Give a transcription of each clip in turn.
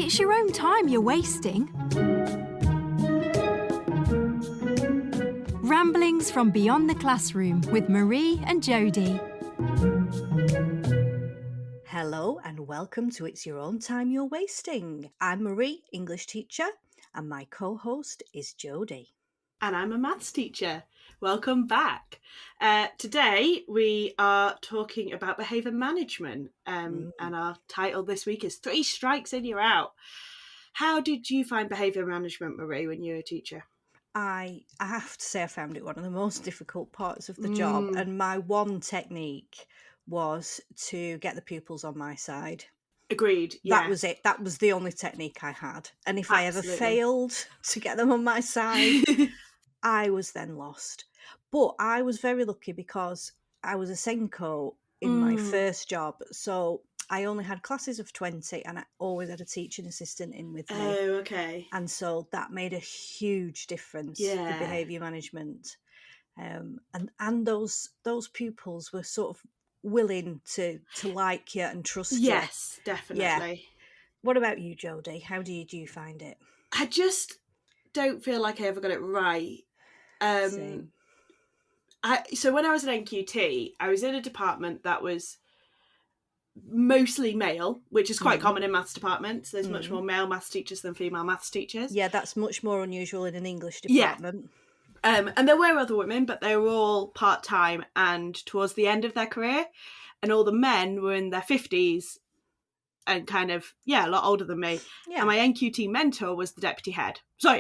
It's your own time you're wasting. Ramblings from Beyond the Classroom with Marie and Jodi. Hello and welcome to It's Your Own Time You're Wasting. I'm Marie, English teacher, and my co-host is Jodi. And I'm a maths teacher. Welcome back. Today we are talking about behaviour management, and our title this week is 3 Strikes and You're Out. How did you find behaviour management, Marie, when you were a teacher? I have to say I found it one of the most difficult parts of the job, and my one technique was to get the pupils on my side. Agreed, yeah. That was it. That was the only technique I had. And if I ever Absolutely. failed to get them on my side, I was then lost. But I was very lucky because I was a Senko in my first job. So I only had classes of 20 and I always had a teaching assistant in with me. Oh, okay. And so that made a huge difference, the behaviour management. And those pupils were sort of willing to like you and trust you. Yes, definitely. Yeah. What about you, Jodi? How do you find it? I just don't feel like I ever got it right. Same. So when I was at NQT, I was in a department that was mostly male, which is quite common in maths departments. There's much more male maths teachers than female maths teachers. Yeah, that's much more unusual in an English department. Yeah. And there were other women, but they were all part-time and towards the end of their career. And all the men were in their 50s and kind of, a lot older than me. Yeah. And my NQT mentor was the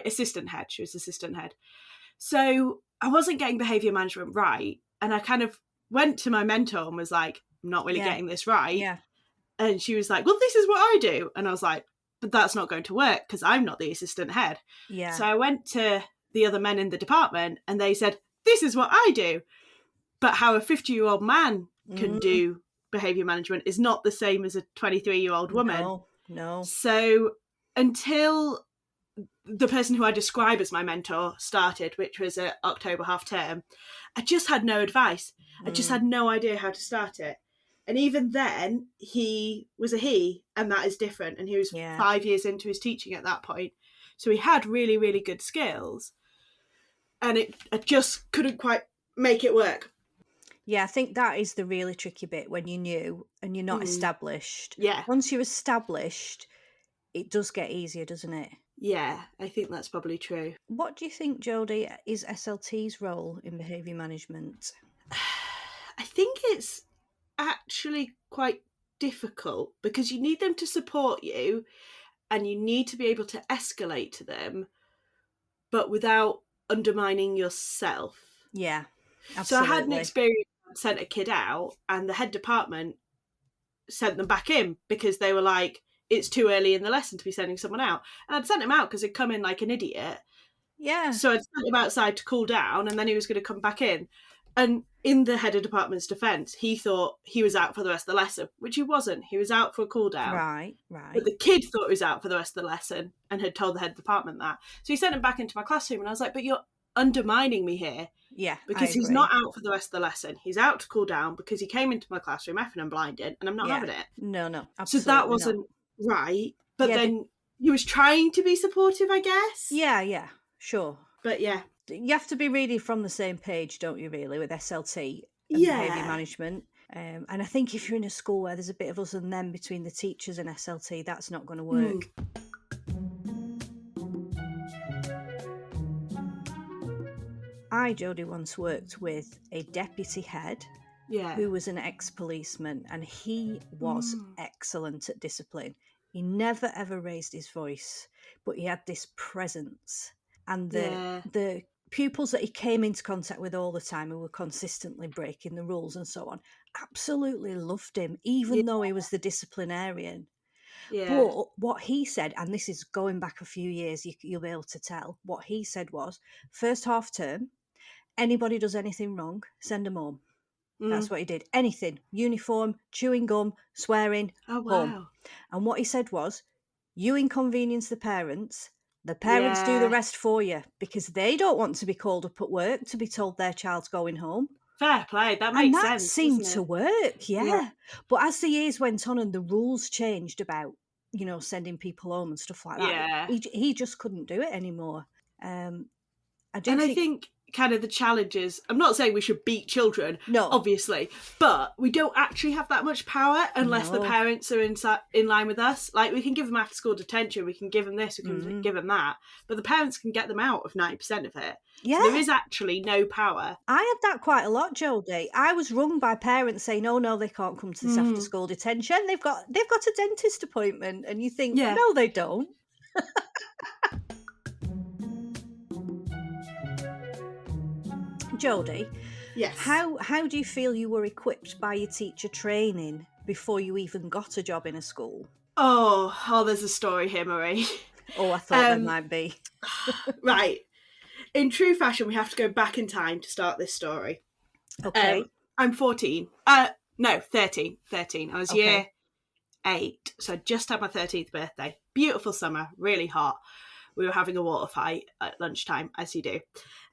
assistant head. She was assistant head. So I wasn't getting behaviour management right. And I kind of went to my mentor and was like, I'm not really getting this right. Yeah. And she was like, well, this is what I do. And I was like, but that's not going to work because I'm not the assistant head. Yeah. So I went to the other men in the department and they said, this is what I do. But how a 50-year-old man can do behaviour management is not the same as a 23-year-old woman. No. So until the person who I describe as my mentor started, which was at October half term, I just had no advice. I just had no idea how to start it. And even then, he was a he, and that is different. And he was 5 years into his teaching at that point. So he had really, really good skills. And I just couldn't quite make it work. Yeah, I think that is the really tricky bit when you're new and you're not established. Yeah. Once you're established, it does get easier, doesn't it? Yeah, I think that's probably true. What do you think, Jodi, is SLT's role in behaviour management? I think it's actually quite difficult because you need them to support you and you need to be able to escalate to them, but without undermining yourself. Yeah, absolutely. So I had an experience, sent a kid out and the head department sent them back in because they were like, it's too early in the lesson to be sending someone out. And I'd sent him out because he'd come in like an idiot. Yeah. So I'd sent him outside to cool down and then he was going to come back in. And in the head of department's defence, he thought he was out for the rest of the lesson, which he wasn't. He was out for a cool down. Right. But the kid thought he was out for the rest of the lesson and had told the head department that. So he sent him back into my classroom and I was like, but you're undermining me here. Yeah. Because he's not out for the rest of the lesson. He's out to cool down because he came into my classroom effing and blinded and I'm not having it. No, absolutely. So that wasn't right. But then he was trying to be supportive, I guess. Yeah, sure. But yeah. You have to be really from the same page, don't you, really, with SLT and behaviour management. And I think if you're in a school where there's a bit of us and them between the teachers and SLT, that's not going to work. I, Jodi, once worked with a deputy head who was an ex-policeman, and he was excellent at discipline. He never, ever raised his voice, but he had this presence. And the pupils that he came into contact with all the time who were consistently breaking the rules and so on absolutely loved him, even though he was the disciplinarian. Yeah. But what he said, and this is going back a few years, you'll be able to tell, what he said was, first half term, anybody does anything wrong, send them home. That's what he did. Anything. Uniform, chewing gum, swearing, home. And what he said was, you inconvenience the parents do the rest for you because they don't want to be called up at work to be told their child's going home. Fair play, that makes sense. And that seemed to work, yeah. But as the years went on and the rules changed about sending people home and stuff like that. Yeah. He just couldn't do it anymore. I think kind of the challenges, I'm not saying we should beat children, no, obviously, but we don't actually have that much power unless the parents are in line with us. Like, we can give them after school detention, we can give them this, we can give them that, but the parents can get them out of 90% of it. Yeah. So there is actually no power. I had that quite a lot, Jodi. I was rung by parents saying, "Oh no, they can't come to this after school detention. They've got a dentist appointment," and you think, no, they don't. Jodi, yes. How do you feel you were equipped by your teacher training before you even got a job in a school? Oh, there's a story here, Marie. Oh, I thought there might be. Right. In true fashion, we have to go back in time to start this story. Okay. I'm 14. No, 13. 13. I was year 8, so I just had my 13th birthday. Beautiful summer, really hot. We were having a water fight at lunchtime, as you do.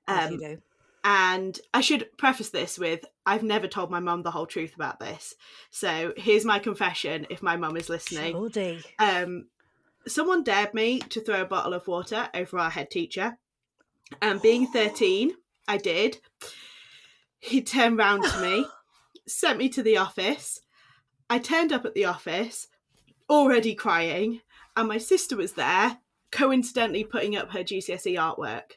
As you do. And I should preface this with, I've never told my mum the whole truth about this. So here's my confession, if my mum is listening. Jodi. Someone dared me to throw a bottle of water over our head teacher. And being 13, I did. He turned round to me, sent me to the office. I turned up at the office, already crying, and my sister was there, coincidentally putting up her GCSE artwork.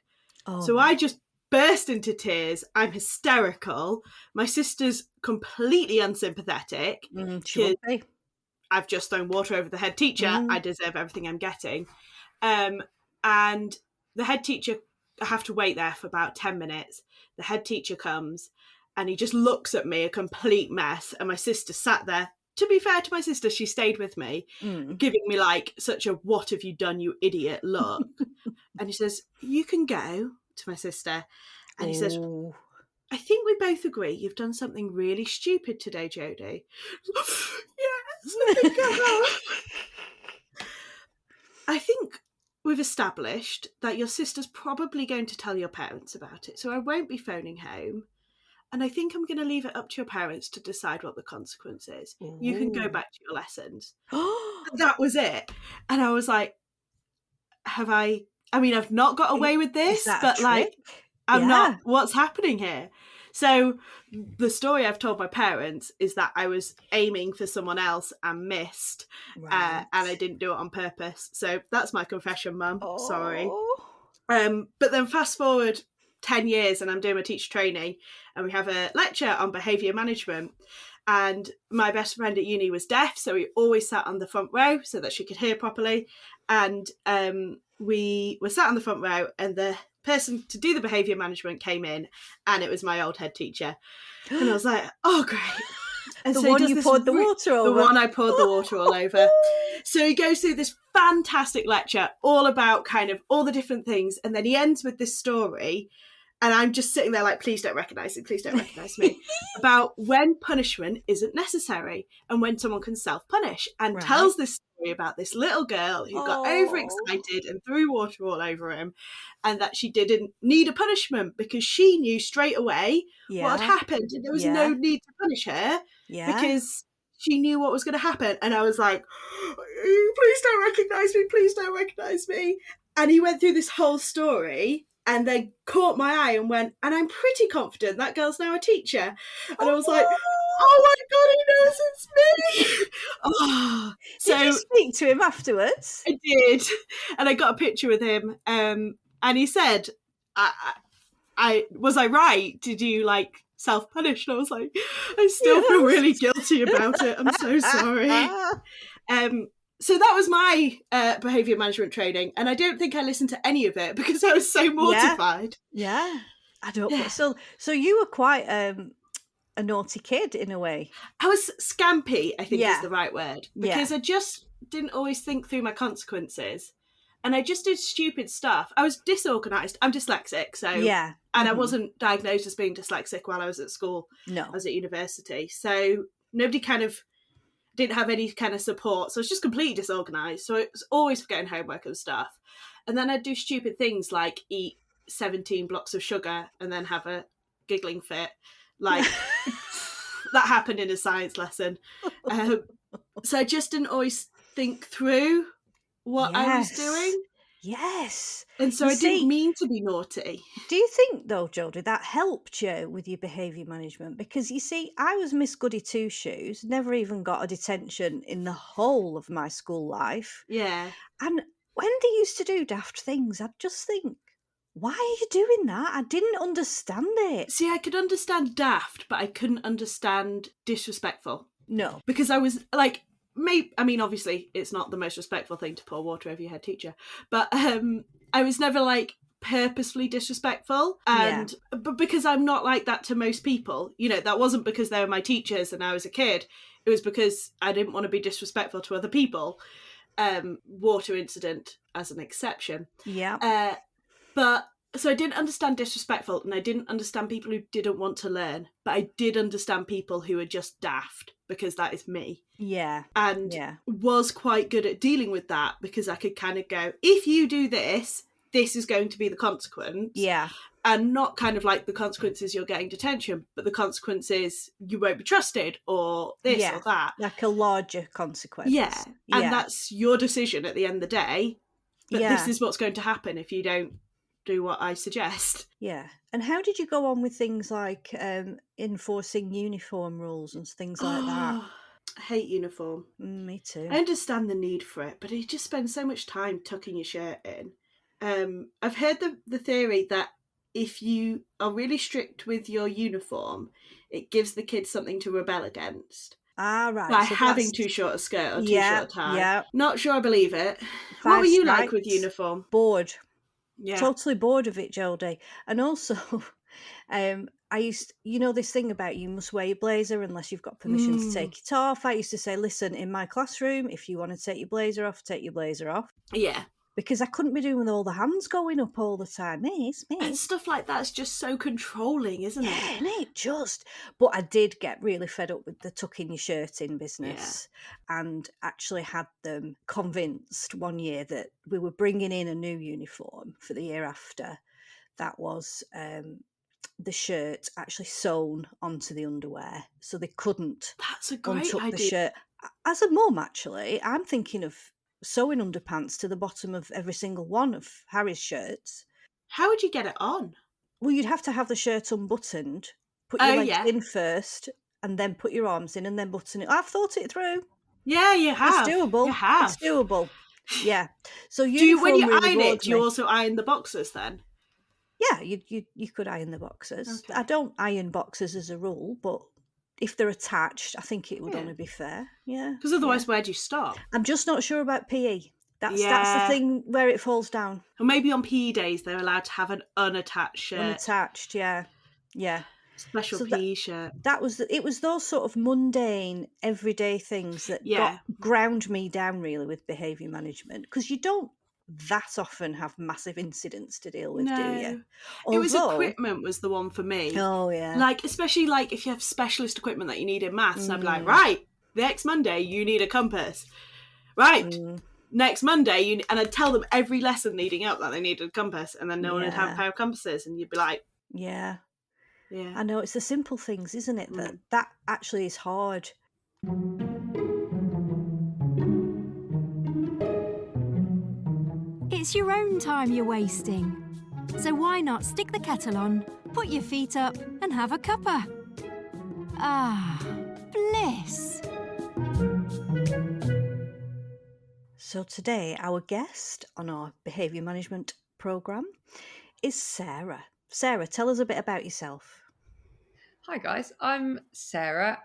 So I just burst into tears. I'm hysterical. My sister's completely unsympathetic. She would be. I've just thrown water over the head teacher. I deserve everything I'm getting. And the head teacher, I have to wait there for about 10 minutes. The head teacher comes and he just looks at me, a complete mess. And my sister sat there. To be fair to my sister, she stayed with me, giving me like such a "what have you done, you idiot" look. And he says, "You can go," to my sister. And he says, "I think we both agree you've done something really stupid today, Jodi." Yes, I think I have. I think we've established that your sister's probably going to tell your parents about it, so I won't be phoning home. And I think I'm going to leave it up to your parents to decide what the consequence is. You can go back to your lessons. That was it. And I was like, I've not got away with this, but like, I'm not, what's happening here? So the story I've told my parents is that I was aiming for someone else and missed, and I didn't do it on purpose. So that's my confession, Mum. Sorry. But then fast forward 10 years and I'm doing my teacher training and we have a lecture on behaviour management, and my best friend at uni was deaf, so we always sat on the front row so that she could hear properly. And we were sat on the front row and the person to do the behaviour management came in and it was my old head teacher. And I was like, oh great. And the so one you poured the water over. The one I poured the water all over. So he goes through this fantastic lecture all about kind of all the different things, and then he ends with this story. And I'm just sitting there like, please don't recognise me, please don't recognise me, about when punishment isn't necessary and when someone can self-punish, and tells this story about this little girl who got overexcited and threw water all over him, and that she didn't need a punishment because she knew straight away what had happened. And there was no need to punish her because she knew what was going to happen. And I was like, please don't recognise me, please don't recognise me. And he went through this whole story and then caught my eye and went, and I'm pretty confident that girl's now a teacher. And I was like, oh my God, he knows it's me. Did you speak to him afterwards? I did. And I got a picture with him. And he said, I was I right? Did you like self-punish? And I was like, I still feel really guilty about it. I'm so sorry. So that was my behaviour management training, and I don't think I listened to any of it because I was so mortified. Yeah. I don't. Yeah. So you were quite a naughty kid in a way. I was scampy, I think is the right word, because I just didn't always think through my consequences, and I just did stupid stuff. I was disorganised. I'm dyslexic, so and I wasn't diagnosed as being dyslexic while I was at school. No, I was at university, so nobody kind of didn't have any kind of support, so I was just completely disorganised. So it was always forgetting homework and stuff. And then I'd do stupid things like eat 17 blocks of sugar and then have a giggling fit. Like, that happened in a science lesson. So I just didn't always think through what I was doing. Yes. And so I didn't mean to be naughty. Do you think, though, Jodi, that helped you with your behaviour management? Because, you see, I was Miss Goody Two-Shoes, never even got a detention in the whole of my school life. Yeah. And when they used to do daft things, I'd just think, why are you doing that? I didn't understand it. See, I could understand daft, but I couldn't understand disrespectful. No. Because I was like, obviously it's not the most respectful thing to pour water over your head teacher, but I was never like purposefully disrespectful, and but because I'm not like that to most people, that wasn't because they were my teachers and I was a kid. It was because I didn't want to be disrespectful to other people. Water incident as an exception. But so I didn't understand disrespectful, and I didn't understand people who didn't want to learn, but I did understand people who are just daft, because that is me. And was quite good at dealing with that, because I could kind of go, if you do this, this is going to be the consequence. And not kind of like the consequences you're getting detention, but the consequences you won't be trusted, or this or that. Like a larger consequence. And that's your decision at the end of the day. But this is what's going to happen if you don't do what I suggest. And how did you go on with things like enforcing uniform rules and things like that? I hate uniform. Me too. I understand the need for it, but you just spend so much time tucking your shirt in. I've heard the theory that if you are really strict with your uniform, it gives the kids something to rebel against. Right. By having too short a skirt or too short a tie. Not sure I believe it. What were you like with uniform? Bored. Totally bored of it, Jodi. And also, I used, this thing about you must wear your blazer unless you've got permission to take it off. I used to say, listen, in my classroom, if you want to take your blazer off, take your blazer off. Because I couldn't be doing with all the hands going up all the time. Miss. And stuff like that's just so controlling, isn't it? Yeah, and it just... But I did get really fed up with the tucking your shirt in business, and actually had them convinced one year that we were bringing in a new uniform for the year after. That was the shirt actually sewn onto the underwear, so they couldn't That's a great untuck idea. the shirt. As a mum, actually, I'm thinking of sewing underpants to the bottom of every single one of Harry's shirts. How would you get it on? Well, you'd have to have the shirt unbuttoned, put your legs in first, and then put your arms in, and then button it. I've thought it through. Yeah, you have. It's doable. You have. It's doable. Yeah. So when you iron it, do you also iron the boxers then? Yeah, you could iron the boxers. Okay. I don't iron boxers as a rule, but if they're attached, I think it would only be fair. Yeah. Because otherwise, where do you stop? I'm just not sure about PE. That's the thing where it falls down. Or maybe on PE days, they're allowed to have an unattached shirt. Unattached, yeah. Special PE shirt. It was those sort of mundane, everyday things that ground me down really with behaviour management, because you don't that often have massive incidents to deal with, do you? Although, it was equipment was the one for me. Oh, yeah. Like, especially like if you have specialist equipment that you need in maths, I'd be like, right, next Monday you need a compass. Right, next Monday and I'd tell them every lesson leading up that they needed a compass, and then no one would have a pair of compasses, and you'd be like... Yeah. I know, it's the simple things, isn't it, that actually is hard. It's your own time you're wasting. So why not stick the kettle on, put your feet up and have a cuppa? Ah, bliss. So today our guest on our behaviour management programme is Sarah. Sarah, tell us a bit about yourself. Hi guys, I'm Sarah.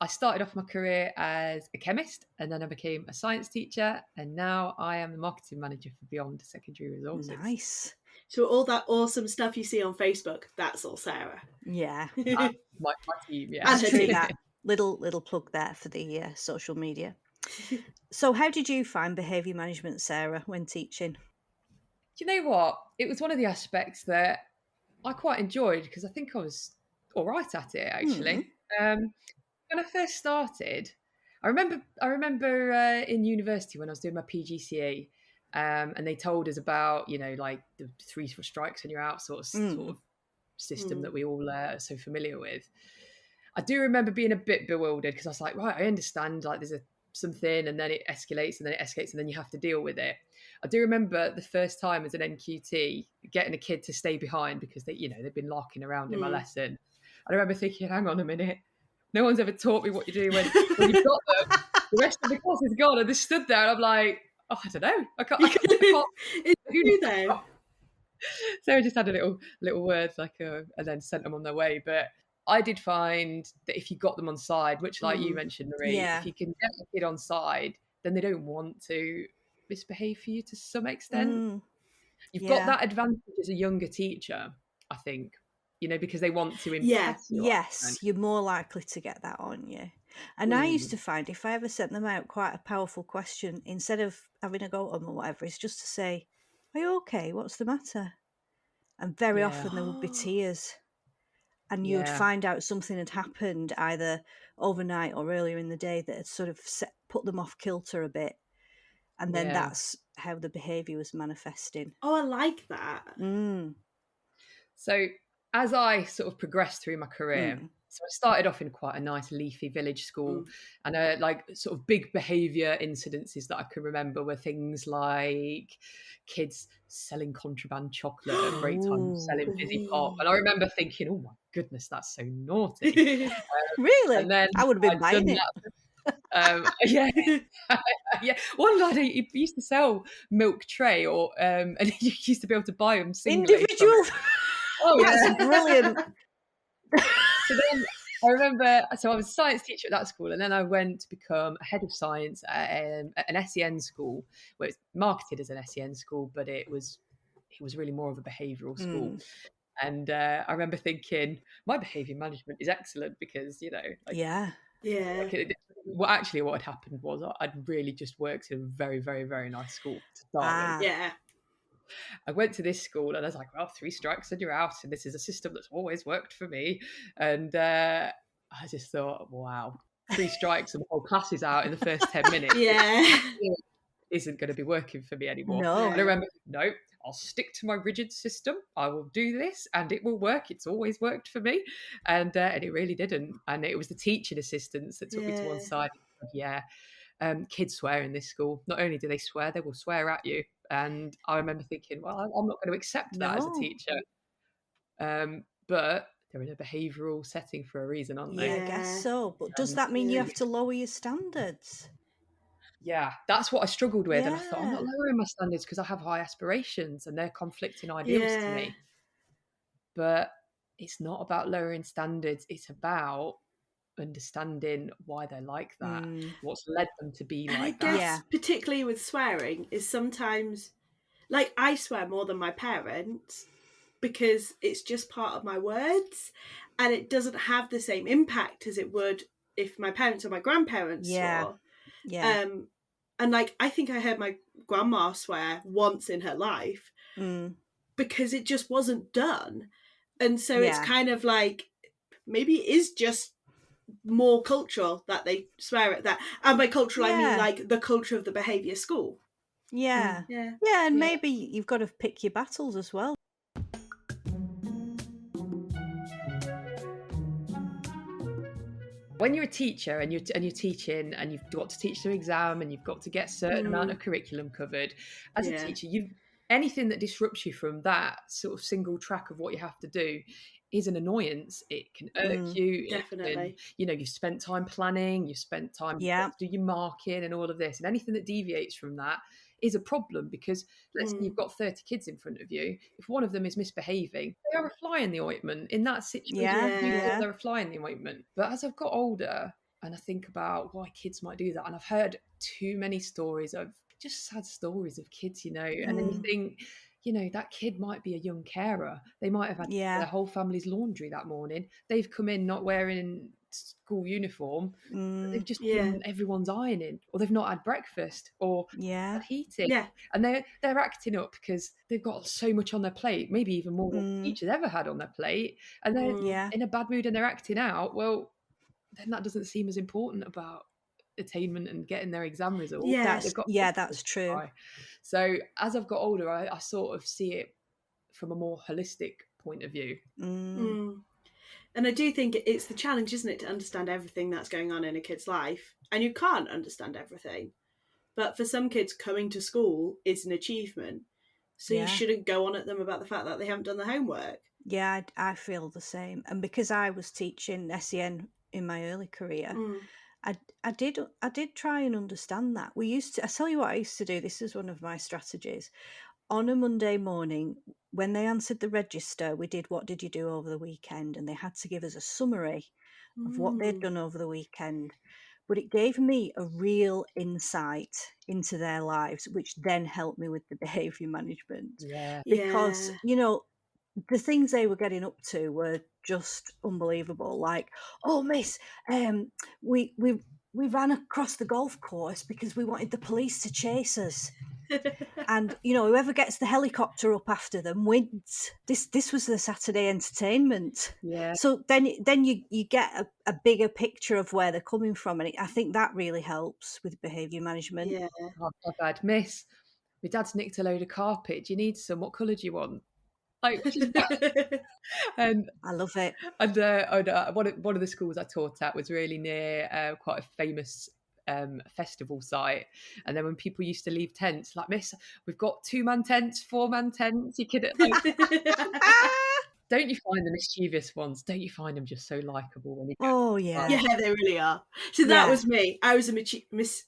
I started off my career as a chemist, and then I became a science teacher, and now I am the marketing manager for Beyond Secondary Resources. Nice. So all that awesome stuff you see on Facebook, that's all Sarah. Yeah. My team, yeah. And that little plug there for the social media. So how did you find behaviour management, Sarah, when teaching? Do you know what? It was one of the aspects that I quite enjoyed, because I think I was all right at it, actually. When I first started, I remember in university when I was doing my PGCE, and they told us about, like the 3 strikes and you're out sort of system that we all are so familiar with. I do remember being a bit bewildered, because I was like, right, I understand, like there's a something and then it escalates and then it escalates and then you have to deal with it. I do remember the first time as an NQT getting a kid to stay behind because they've been larking around in my lesson. I remember thinking, hang on a minute, no one's ever taught me what you do when you've got them. The rest of the class is gone, and they stood there, and I'm like, oh, I don't know. I can't. Who knew though? So I just had a little word, and then sent them on their way. But I did find that if you got them on side, which, like you mentioned, Marie, if you can get a kid on side, then they don't want to misbehave for you to some extent. You've got that advantage as a younger teacher, I think. Because they want to impress you. Yes, you're more likely to get that on you. And I used to find if I ever sent them out quite a powerful question, instead of having a go at them or whatever, it's just to say, are you okay? What's the matter? And very often there would be tears. And you'd find out something had happened either overnight or earlier in the day that had sort of put them off kilter a bit. And then that's how the behaviour was manifesting. Oh, I like that. So as I sort of progressed through my career, so I started off in quite a nice leafy village school, and sort of big behaviour incidences that I can remember were things like kids selling contraband chocolate at break time, selling fizzy pop, and I remember thinking, oh my goodness, that's so naughty. Really? And then I would have been buying it. One lad, he used to sell milk tray, and you used to be able to buy them singly. Individual. Oh, that's brilliant. So then I remember, I was a science teacher at that school, and then I went to become a head of science at an SEN school, where it's marketed as an SEN school, but it was really more of a behavioural school. And I remember thinking, my behaviour management is excellent because, well, actually what had happened was I'd really just worked in a very, very, very nice school to start with. Yeah. I went to this school and I was like, well, 3 strikes and you're out. And this is a system that's always worked for me. And I just thought, wow, 3 strikes and the whole class is out in the first 10 minutes. It isn't going to be working for me anymore. No. And I remember, no, I'll stick to my rigid system. I will do this and it will work. It's always worked for me. And it really didn't. And it was the teaching assistants that took me to one side. Kids swear in this school. Not only do they swear, they will swear at you. And I remember thinking, well, I'm not going to accept that as a teacher. But they're in a behavioural setting for a reason, aren't they? Yeah, I guess so. But does that mean you have to lower your standards? Yeah, that's what I struggled with. And I thought, I'm not lowering my standards because I have high aspirations and they're conflicting ideals to me. But it's not about lowering standards. It's about understanding why they're like that, what's led them to be like that. I guess particularly with swearing is sometimes, like, I swear more than my parents because it's just part of my words and it doesn't have the same impact as it would if my parents or my grandparents swore. And like, I think I heard my grandma swear once in her life because it just wasn't done. And so it's kind of like, maybe it is just more cultural that they swear at that. And by cultural, I mean like the culture of the behaviour school. And maybe you've got to pick your battles as well. When you're a teacher and you're teaching and you've got to teach the exam and you've got to get a certain amount of curriculum covered, as a teacher, anything that disrupts you from that sort of single track of what you have to do is an annoyance. It can irk you. Definitely. You've spent time planning, you've spent time to do your marking and all of this. And anything that deviates from that is a problem because let's say you've got 30 kids in front of you. If one of them is misbehaving, they are a fly in the ointment. In that situation, they're a fly in the ointment. But as I've got older and I think about why kids might do that, and I've heard too many stories of just sad stories of kids, and then you think, that kid might be a young carer. They might have had their whole family's laundry that morning. They've come in not wearing school uniform. They've just been everyone's ironing, or they've not had breakfast, or had heating. And they're acting up because they've got so much on their plate, maybe even more than teachers ever had on their plate. And they're in a bad mood and they're acting out. Well, then that doesn't seem as important about attainment and getting their exam results. That's true. So as I've got older, I sort of see it from a more holistic point of view. And I do think it's the challenge, isn't it, to understand everything that's going on in a kid's life. And you can't understand everything. But for some kids, coming to school is an achievement. So you shouldn't go on at them about the fact that they haven't done the homework. Yeah, I feel the same. And because I was teaching SEN in my early career, I did try and understand that. I tell you what I used to do. This is one of my strategies. On a Monday morning, when they answered the register, we did what did you do over the weekend? And they had to give us a summary of what they'd done over the weekend. But it gave me a real insight into their lives, which then helped me with the behaviour management. Yeah. Because, the things they were getting up to were just unbelievable. Like, oh, miss, we ran across the golf course because we wanted the police to chase us. And whoever gets the helicopter up after them wins. This was the Saturday entertainment. Yeah. So then you get a bigger picture of where they're coming from, and I think that really helps with behaviour management. Yeah. I've had, miss, my dad's nicked a load of carpet. Do you need some? What colour do you want? Like, and I love it. And one of the schools I taught at was really near quite a famous festival site, and then when people used to leave tents, like, miss, we've got 2-man tents, 4-man tents. You could don't you find the mischievous ones? Don't you find them just so likable when you? Oh yeah, yeah, they really are. So that was me. I was a mischievous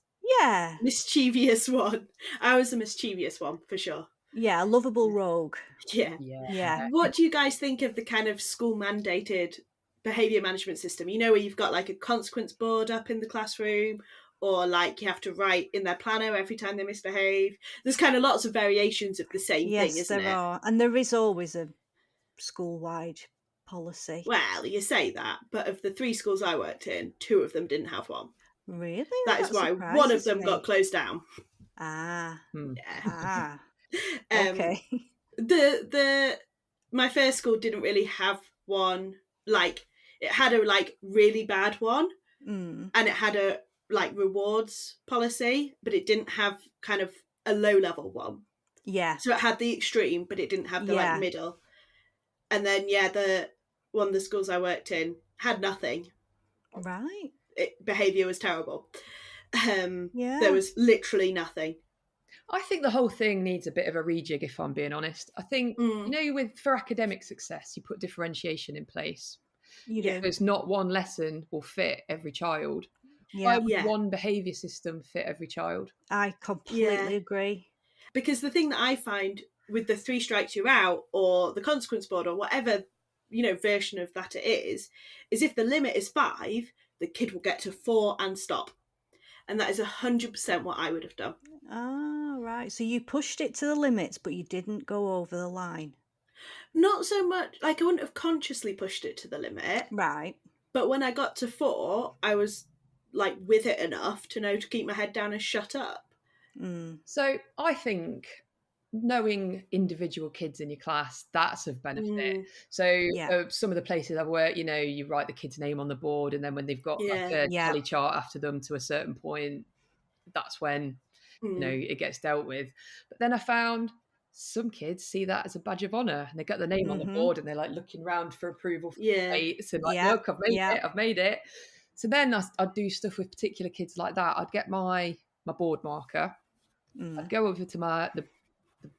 one. I was a mischievous one for sure. Yeah, a lovable rogue. Yeah. What do you guys think of the kind of school mandated behaviour management system? Where you've got like a consequence board up in the classroom, or like you have to write in their planner every time they misbehave. There's kind of lots of variations of the same thing, isn't it? Yes, there are. And there is always a school-wide policy. Well, you say that, but of the 3 schools I worked in, 2 of them didn't have one. Really? That is why one of them got closed down. Okay. My first school didn't really have one. Like, it had a really bad one, and it had a rewards policy, but it didn't have kind of a low level one. Yeah. So it had the extreme, but it didn't have the middle. And then the one of the schools I worked in had nothing. Right. Behaviour was terrible. There was literally nothing. I think the whole thing needs a bit of a rejig, if I'm being honest. I think, for academic success, you put differentiation in place. You do. There's not one lesson will fit every child. Yeah. Why would one behaviour system fit every child? I completely agree. Because the thing that I find with the 3 strikes you're out, or the consequence board, or whatever, version of that it is if the limit is 5, the kid will get to 4 and stop. And that is 100% what I would have done. Oh, right. So you pushed it to the limits, but you didn't go over the line. Not so much, I wouldn't have consciously pushed it to the limit. Right. But when I got to 4, I was with it enough to know to keep my head down and shut up. So I think knowing individual kids in your class, that's of benefit. So some of the places I've worked, you write the kid's name on the board, and then when they've got a tally chart after them to a certain point, that's when it gets dealt with. But then I found some kids see that as a badge of honour, and they get the name on the board, and they're looking around for approval from mates, and look, I've made it. So then I'd do stuff with particular kids like that. I'd get my board marker, I'd go over to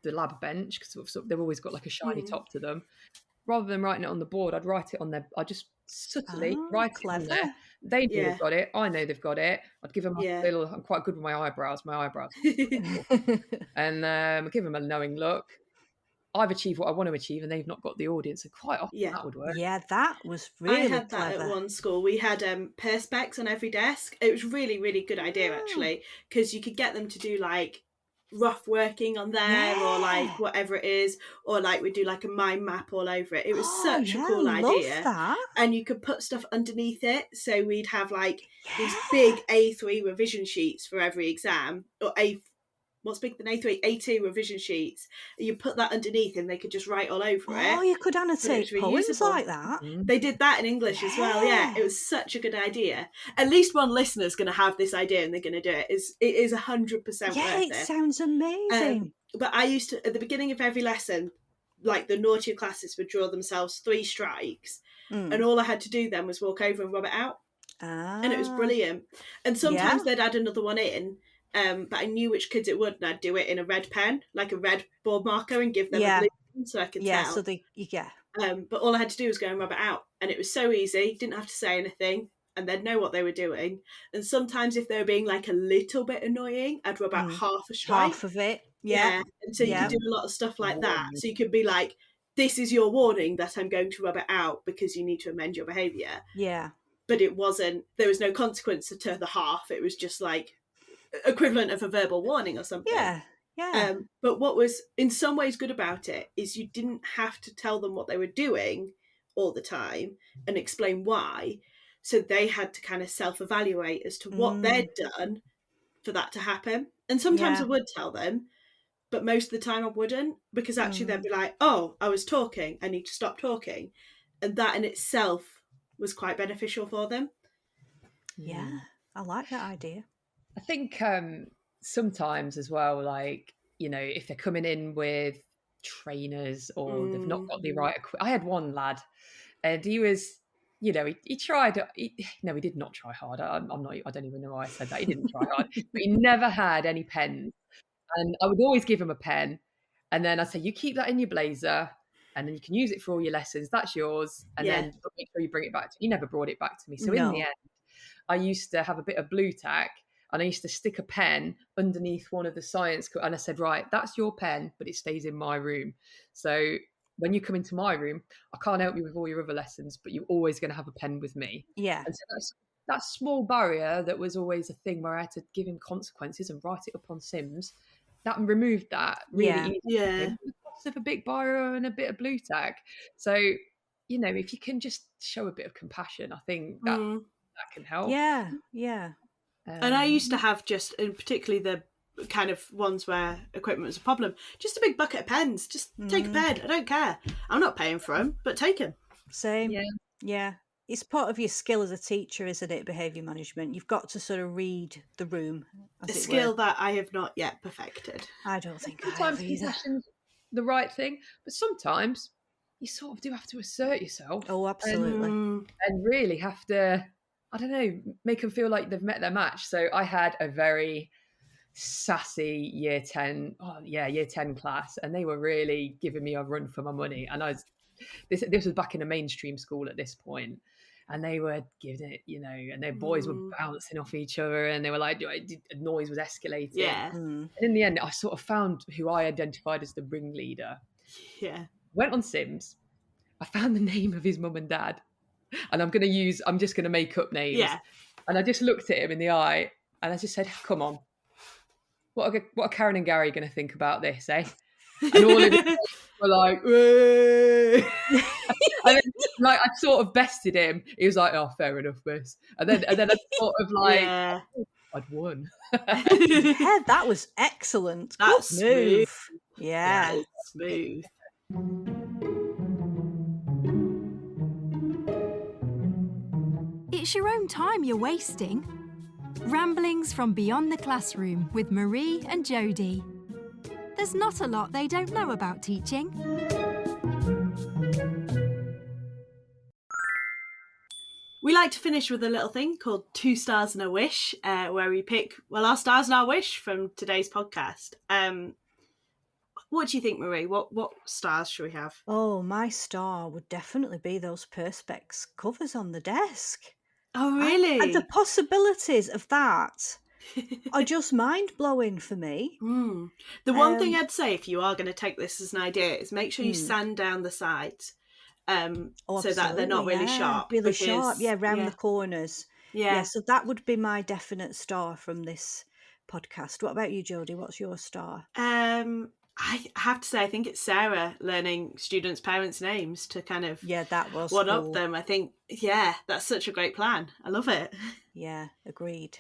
the lab bench, because they've always got a shiny top to them. Rather than writing it on the board, I'd write it on there. I'd just subtly write it on there. They know they've got it. I know they've got it. I'd give them a little. I'm quite good with my eyebrows. And I give them a knowing look. I've achieved what I want to achieve, and they've not got the audience. So quite often that would work. Yeah, that was really I had clever. that at one school. We had perspex on every desk. It was really, really good idea, actually, because you could get them to do rough working on there, or whatever it is, or we do a mind map all over it. It was such a cool idea. That. And you could put stuff underneath it, so we'd have these big A3 revision sheets for every exam, or what's bigger than A3? A2 revision sheets. You put that underneath, and they could just write all over it. Oh, you could annotate poems like that. They did that in English as well. Yeah, it was such a good idea. At least one listener's going to have this idea, and they're going to do it. It is 100% worth it. Yeah, it sounds amazing. But I used to, at the beginning of every lesson, the naughtier classes would draw themselves 3 strikes, and all I had to do then was walk over and rub it out. And it was brilliant. And sometimes they'd add another one in, but I knew which kids it would, and I'd do it in a red pen, like a red board marker, and give them a blue pen so I could tell. So but all I had to do was go and rub it out, and it was so easy. Didn't have to say anything, and they'd know what they were doing. And sometimes if they were being like a little bit annoying, I'd rub out half a stripe. Half of it. And so you could do a lot of stuff like that. So you could be like, this is your warning that I'm going to rub it out because you need to amend your behaviour. Yeah. But it wasn't, there was no consequence to the half. It was just like equivalent of a verbal warning or something. Yeah. But what was in some ways good about it is you didn't have to tell them what they were doing all the time and explain why. So they had to kind of self-evaluate as to what they'd done for that to happen. And sometimes I would tell them, but most of the time I wouldn't, because actually they'd be like, oh, I was talking, I need to stop talking. And that in itself was quite beneficial for them. Yeah, I like that idea. I think sometimes as well, like, you know, if they're coming in with trainers or they've not got the right I had one lad and he was, you know, he tried. No, he did not try hard. I don't even know why I said that. He didn't try hard, but he never had any pens. And I would always give him a pen, and then I'd say, "You keep that in your blazer, and then you can use it for all your lessons. That's yours." And then make sure you bring it back to me. He never brought it back to me. So in the end, I used to have a bit of blue tack, and I used to stick a pen underneath one of the science. And I said, "Right, that's your pen, but it stays in my room. So when you come into my room, I can't help you with all your other lessons, but you're always going to have a pen with me." Yeah. And so that small barrier that was always a thing where I had to give him consequences and write it up on Sims, that removed that really easily. The cost of a big biro and a bit of blue tack. So, you know, if you can just show a bit of compassion, I think that can help. Yeah. And I used to have just, and particularly the kind of ones where equipment was a problem, just a big bucket of pens. Just take a pen. I don't care. I'm not paying for them, but take them. Same. Yeah. It's part of your skill as a teacher, isn't it? Behaviour management. You've got to sort of read the room. A skill that I have not yet perfected. I don't think sometimes I have either. Compassion's the right thing, but sometimes you sort of do have to assert yourself. Oh, absolutely. And really have to, I don't know, make them feel like they've met their match. So I had a very sassy year 10 class, and they were really giving me a run for my money. And this was back in a mainstream school at this point, and they were giving it, you know, and their boys were bouncing off each other, and they were like, the noise was escalating. And in the end, I sort of found who I identified as the ringleader. Went on Sims, I found the name of his mum and dad, and I'm just going to make up names. And I just looked at him in the eye, and I just said, come on, what are Karen and Gary going to think about this, eh? And all of them were like, and then, like, I sort of bested him. He was like, "Oh, fair enough, miss." And then I sort of like, I'd won. Yeah, that was excellent. That's smooth. Yeah, smooth. It's your own time you're wasting. Ramblings from beyond the classroom with Marie and Jodi. There's not a lot they don't know about teaching. We like to finish with a little thing called 2 Stars and a Wish, where we pick, our stars and our wish from today's podcast. What do you think, Marie? What stars should we have? Oh, my star would definitely be those Perspex covers on the desk. Oh, really? And the possibilities of that are just mind-blowing for me. The one thing I'd say, if you are going to take this as an idea, is make sure you sand down the sides so that they're not really sharp. Really sharp, round the corners. Yeah, so that would be my definite star from this podcast. What about you, Jodi? What's your star? I have to say, I think it's Sarah learning students' parents' names to kind of that was one cool. up them. I think, that's such a great plan. I love it. Yeah, agreed.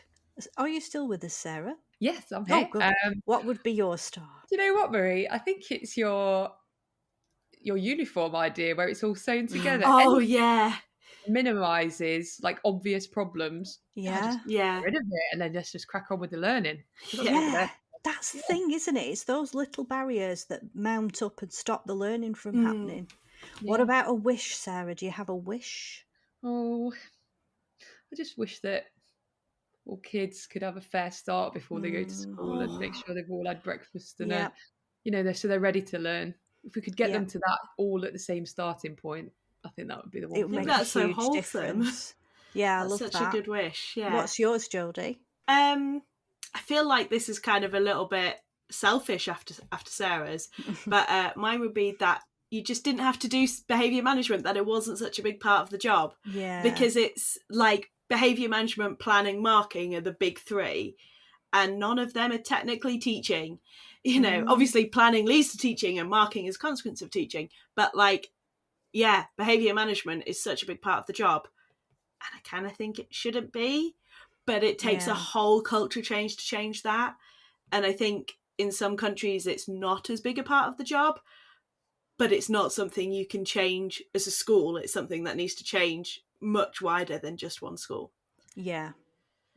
Are you still with us, Sarah? Yes, I'm here. Good. What would be your star? Do you know what, Marie? I think it's your uniform idea where it's all sewn together. Oh, minimises like obvious problems. Yeah. Get rid of it, and then just crack on with the learning. That's the thing, isn't it? It's those little barriers that mount up and stop the learning from happening. What about a wish, Sarah? Do you have a wish? Oh, I just wish that all kids could have a fair start before they go to school and make sure they've all had breakfast and so they're ready to learn. If we could get them to that all at the same starting point, I think that would be the one. It would make a huge difference. Yeah, I love that. That's such a good wish. Yeah. What's yours, Jodi? I feel like this is kind of a little bit selfish after Sarah's, but mine would be that you just didn't have to do behaviour management, that it wasn't such a big part of the job. Yeah. Because it's like behaviour management, planning, marking are the big three, and none of them are technically teaching. You know, obviously planning leads to teaching and marking is a consequence of teaching, but behaviour management is such a big part of the job. And I kind of think it shouldn't be, but it takes a whole culture change to change that. And I think in some countries it's not as big a part of the job, but it's not something you can change as a school. It's something that needs to change much wider than just one school. Yeah.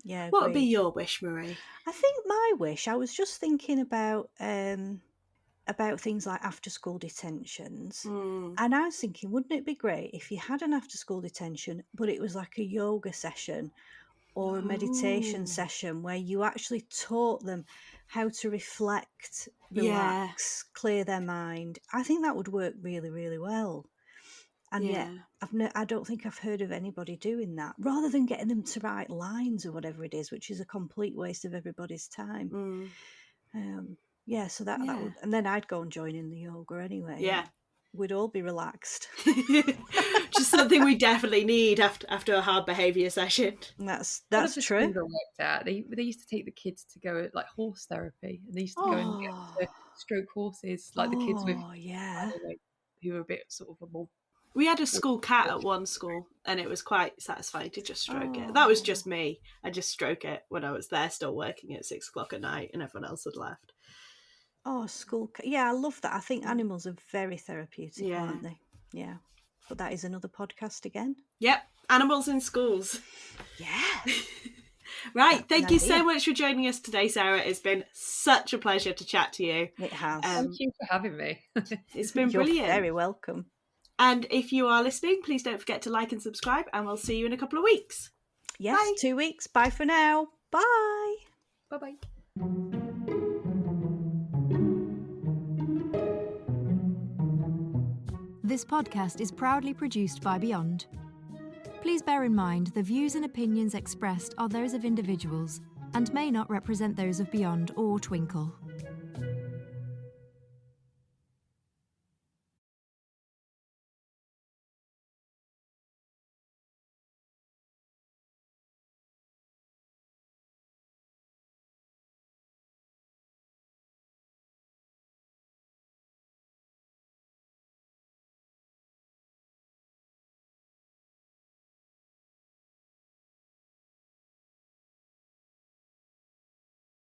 Yeah. What would be your wish, Marie? I think my wish, I was just thinking about things like after school detentions. And I was thinking, wouldn't it be great if you had an after school detention, but it was like a yoga session or a meditation session where you actually taught them how to reflect, relax, clear their mind. I think that would work really, really well. And yet, I don't think I've heard of anybody doing that, rather than getting them to write lines or whatever it is, which is a complete waste of everybody's time. So that would, and then I'd go and join in the yoga anyway. Yeah. We'd all be relaxed. Just something we definitely need after a hard behaviour session. That's true. true. I worked at, they used to take the kids to go like horse therapy, and they used to go and get to stroke horses, like the kids with who were a bit sort of a more. We had a school cat at one school, and it was quite satisfying to just stroke it. That was just me. I just stroke it when I was there, still working at 6 o'clock at night, and everyone else had left. Oh, school cat. Yeah, I love that. I think animals are very therapeutic, aren't they? Yeah. But that is another podcast again. Yep. Animals in schools. Yeah. Right. Thank you so much for joining us today, Sarah. It's been such a pleasure to chat to you. It has. Thank you for having me. It's been brilliant. You're very welcome. And if you are listening, please don't forget to like and subscribe, and we'll see you in a couple of weeks. Yes, Bye. 2 weeks. Bye for now. Bye. Bye-bye. This podcast is proudly produced by Beyond. Please bear in mind the views and opinions expressed are those of individuals and may not represent those of Beyond or Twinkle.